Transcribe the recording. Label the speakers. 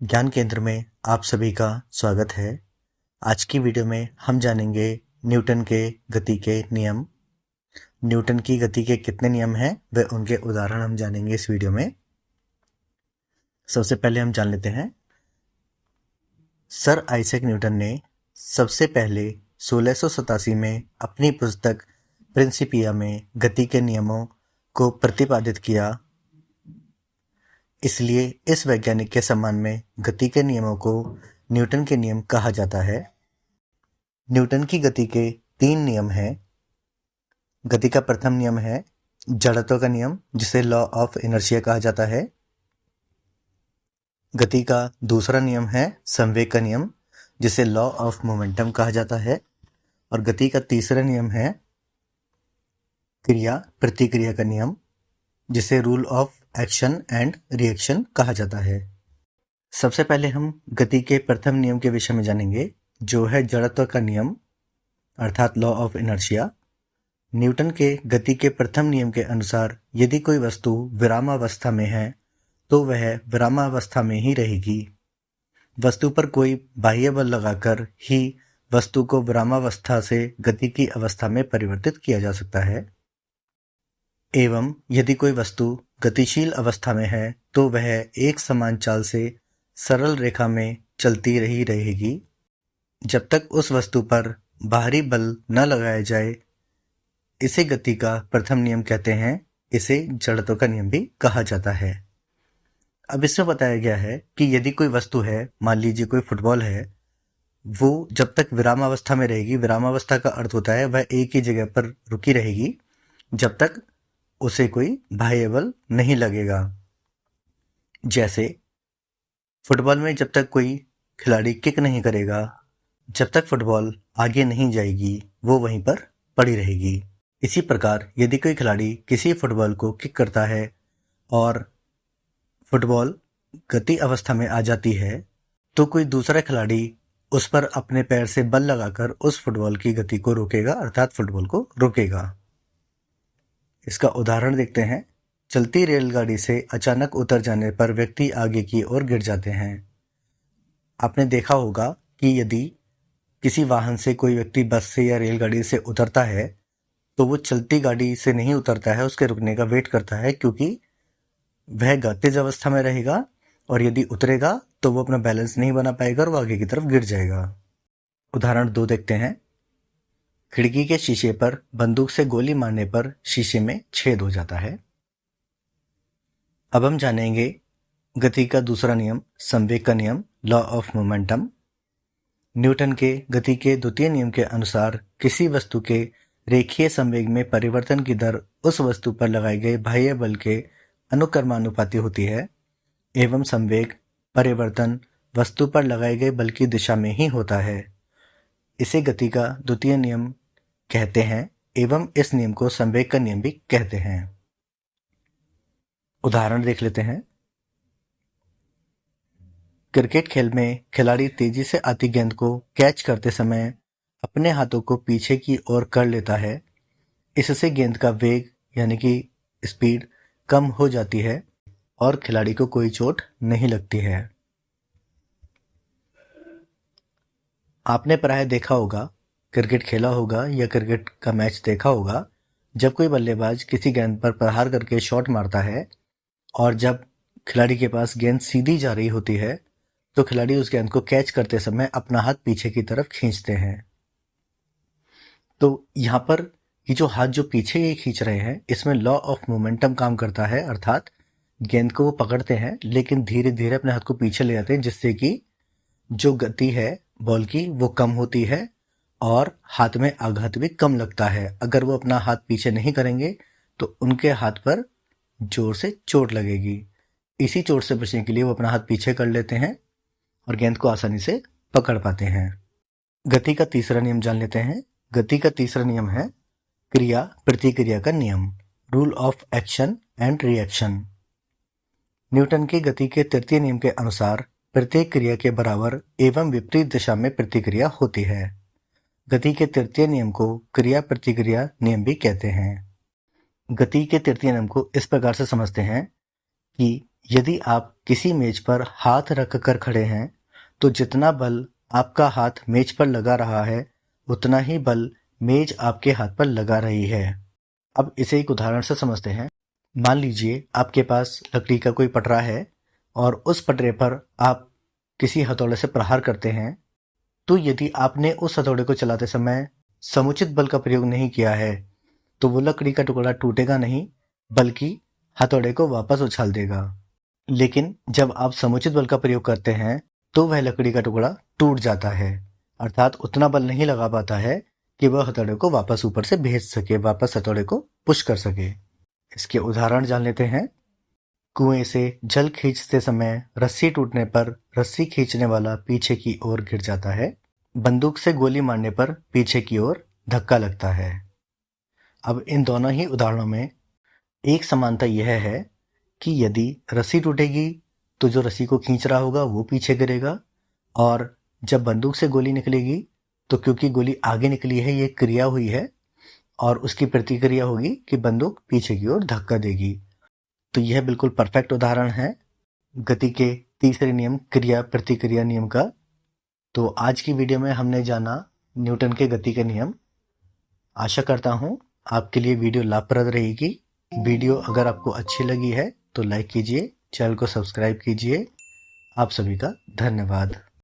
Speaker 1: ज्ञान केंद्र में आप सभी का स्वागत है। आज की वीडियो में हम जानेंगे न्यूटन के गति के नियम। न्यूटन की गति के कितने नियम हैं व उनके उदाहरण हम जानेंगे इस वीडियो में। सबसे पहले हम जान लेते हैं, सर आइजैक न्यूटन ने सबसे पहले 1687 में अपनी पुस्तक प्रिंसिपिया में गति के नियमों को प्रतिपादित किया। इसलिए इस वैज्ञानिक के सम्मान में गति के नियमों को न्यूटन के नियम कहा जाता है। न्यूटन की गति के 3 नियम हैं। गति का प्रथम नियम है जड़त्व का नियम, जिसे लॉ ऑफ इनर्शिया कहा जाता है। गति का दूसरा नियम है संवेग का नियम, जिसे लॉ ऑफ मोमेंटम कहा जाता है। और गति का तीसरा नियम है क्रिया प्रतिक्रिया का नियम, जिसे rule of action and reaction कहा जाता है। सबसे पहले हम गति के प्रथम नियम के विषय में जानेंगे, जो है जड़त्व का नियम अर्थात लॉ ऑफ इनर्शिया। न्यूटन के गति के प्रथम नियम के अनुसार यदि कोई वस्तु विरामावस्था में है तो वह विरामावस्था में ही रहेगी। वस्तु पर कोई बाह्य बल लगाकर ही वस्तु को विरामावस्था से गति की अवस्था में परिवर्तित किया जा सकता है। एवं यदि कोई वस्तु गतिशील अवस्था में है तो वह एक समान चाल से सरल रेखा में चलती रही रहेगी जब तक उस वस्तु पर बाहरी बल न लगाया जाए। इसे गति का प्रथम नियम कहते हैं। इसे जड़त्व का नियम भी कहा जाता है। अब इसमें बताया गया है कि यदि कोई वस्तु है, मान लीजिए कोई फुटबॉल है, वो जब तक विरामावस्था में रहेगी, विरामावस्था का अर्थ होता है वह एक ही जगह पर रुकी रहेगी जब तक उसे कोई बाह्य बल नहीं लगेगा। जैसे फुटबॉल में जब तक कोई खिलाड़ी किक नहीं करेगा, जब तक फुटबॉल आगे नहीं जाएगी, वो वहीं पर पड़ी रहेगी। इसी प्रकार यदि कोई खिलाड़ी किसी फुटबॉल को किक करता है और फुटबॉल गति अवस्था में आ जाती है तो कोई दूसरा खिलाड़ी उस पर अपने पैर से बल लगाकर उस फुटबॉल की गति को रोकेगा अर्थात फुटबॉल को रोकेगा। इसका उदाहरण देखते हैं। चलती रेलगाड़ी से अचानक उतर जाने पर व्यक्ति आगे की ओर गिर जाते हैं। आपने देखा होगा कि यदि किसी वाहन से कोई व्यक्ति बस से या रेलगाड़ी से उतरता है तो वो चलती गाड़ी से नहीं उतरता है, उसके रुकने का वेट करता है, क्योंकि वह गतिज अवस्था में रहेगा और यदि उतरेगा तो वो अपना बैलेंस नहीं बना पाएगा और वो आगे की तरफ गिर जाएगा। उदाहरण 2 देखते हैं। खिड़की के शीशे पर बंदूक से गोली मारने पर शीशे में छेद हो जाता है। अब हम जानेंगे गति का दूसरा नियम संवेग का नियम, लॉ ऑफ मोमेंटम। न्यूटन के गति के द्वितीय नियम के अनुसार किसी वस्तु के रेखीय संवेग में परिवर्तन की दर उस वस्तु पर लगाए गए बाह्य बल के अनुक्रमानुपाती होती है एवं संवेग परिवर्तन वस्तु पर लगाए गए बल की दिशा में ही होता है। इसे गति का द्वितीय नियम कहते हैं एवं इस नियम को संवेग का नियम भी कहते हैं। उदाहरण देख लेते हैं। क्रिकेट खेल में खिलाड़ी तेजी से आती गेंद को कैच करते समय अपने हाथों को पीछे की ओर कर लेता है। इससे गेंद का वेग यानी कि स्पीड कम हो जाती है और खिलाड़ी को कोई चोट नहीं लगती है। आपने प्राय देखा होगा, क्रिकेट खेला होगा या क्रिकेट का मैच देखा होगा, जब कोई बल्लेबाज किसी गेंद पर प्रहार करके शॉट मारता है और जब खिलाड़ी के पास गेंद सीधी जा रही होती है तो खिलाड़ी उस गेंद को कैच करते समय अपना हाथ पीछे की तरफ खींचते हैं। तो यहाँ पर ये जो हाथ जो पीछे ये खींच रहे हैं, इसमें लॉ ऑफ मोमेंटम काम करता है, अर्थात गेंद को वो पकड़ते हैं लेकिन धीरे धीरे अपने हाथ को पीछे ले जाते हैं, जिससे कि जो गति है बॉल की वो कम होती है और हाथ में आघात भी कम लगता है। अगर वो अपना हाथ पीछे नहीं करेंगे तो उनके हाथ पर जोर से चोट लगेगी। इसी चोट से बचने के लिए वो अपना हाथ पीछे कर लेते हैं और गेंद को आसानी से पकड़ पाते हैं। गति का तीसरा नियम जान लेते हैं। गति का तीसरा नियम है क्रिया प्रतिक्रिया का नियम, rule of action and reaction. Newton की गति के तृतीय नियम के अनुसार प्रत्येक क्रिया के बराबर एवं विपरीत दिशा में प्रतिक्रिया होती है। गति के तृतीय नियम को क्रिया प्रतिक्रिया नियम भी कहते हैं। गति के तृतीय नियम को इस प्रकार से समझते हैं कि यदि आप किसी मेज पर हाथ रख कर खड़े हैं तो जितना बल आपका हाथ मेज पर लगा रहा है उतना ही बल मेज आपके हाथ पर लगा रही है। अब इसे एक उदाहरण से समझते हैं। मान लीजिए आपके पास लकड़ी का कोई पटरा है और उस पटरे पर आप किसी हथौड़े से प्रहार करते हैं, तो यदि आपने उस हथौड़े को चलाते समय समुचित बल का प्रयोग नहीं किया है तो वो लकड़ी का टुकड़ा टूटेगा नहीं, बल्कि हथौड़े को वापस उछाल देगा। लेकिन जब आप समुचित बल का प्रयोग करते हैं तो वह लकड़ी का टुकड़ा टूट जाता है, अर्थात उतना बल नहीं लगा पाता है कि वह हथौड़े को वापस ऊपर से भेज सके, वापस हथौड़े को पुश कर सके। इसके उदाहरण जान लेते हैं। कुएं से जल खींचते समय रस्सी टूटने पर रस्सी खींचने वाला पीछे की ओर गिर जाता है। बंदूक से गोली मारने पर पीछे की ओर धक्का लगता है। अब इन दोनों ही उदाहरणों में एक समानता यह है कि यदि रस्सी टूटेगी तो जो रस्सी को खींच रहा होगा वो पीछे गिरेगा, और जब बंदूक से गोली निकलेगी तो क्योंकि गोली आगे निकली है, ये क्रिया हुई है, और उसकी प्रतिक्रिया होगी कि बंदूक पीछे की ओर धक्का देगी। तो यह बिल्कुल परफेक्ट उदाहरण है गति के तीसरे नियम क्रिया प्रतिक्रिया नियम का। तो आज की वीडियो में हमने जाना न्यूटन के गति के नियम। आशा करता हूँ आपके लिए वीडियो लाभप्रद रहेगी। वीडियो अगर आपको अच्छी लगी है तो लाइक कीजिए, चैनल को सब्सक्राइब कीजिए। आप सभी का धन्यवाद।